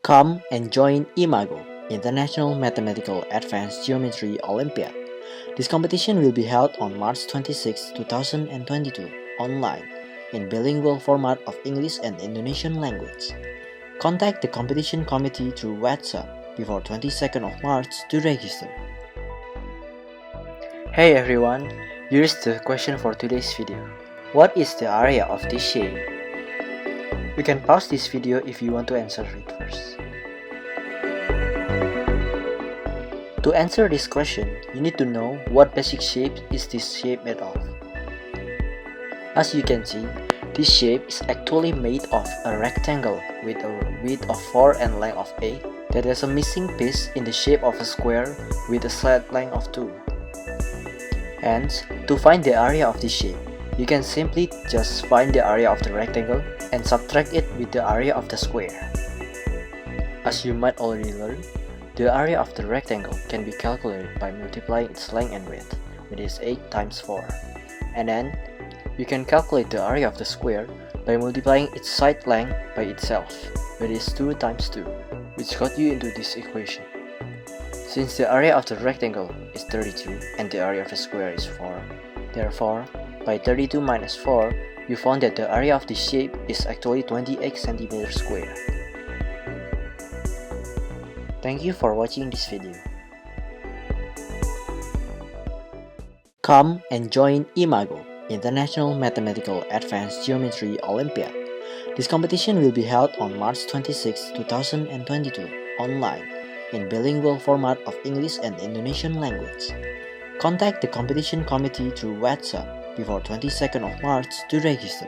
Come and join IMAGO, International Mathematical Advanced Geometry Olympiad. This competition will be held on March 26, 2022, online, in bilingual format of English and Indonesian language. Contact the competition committee through WhatsApp before 22nd of March to register. Hey everyone, here is the question for today's video. What is the area of this shape? You can pause this video if you want to answer it first. To answer this question, you need to know what basic shape is this shape made of. As you can see, this shape is actually made of a rectangle with a width of 4 and length of 8 that has a missing piece in the shape of a square with a side length of 2. Hence, to find the area of this shape, you can simply just find the area of the rectangle and subtract it with the area of the square. As you might already learn, the area of the rectangle can be calculated by multiplying its length and width, which is 8 times 4. And then, you can calculate the area of the square by multiplying its side length by itself, which is 2 times 2, which got you into this equation. Since the area of the rectangle is 32 and the area of the square is 4, therefore, by 32 minus 4, you found that the area of this shape is actually 28 cm square. Thank you for watching this video. Come and join IMAGO, International Mathematical Advanced Geometry Olympiad. This competition will be held on March 26, 2022, online, in bilingual format of English and Indonesian language. Contact the competition committee through WhatsApp before 22nd of March to register.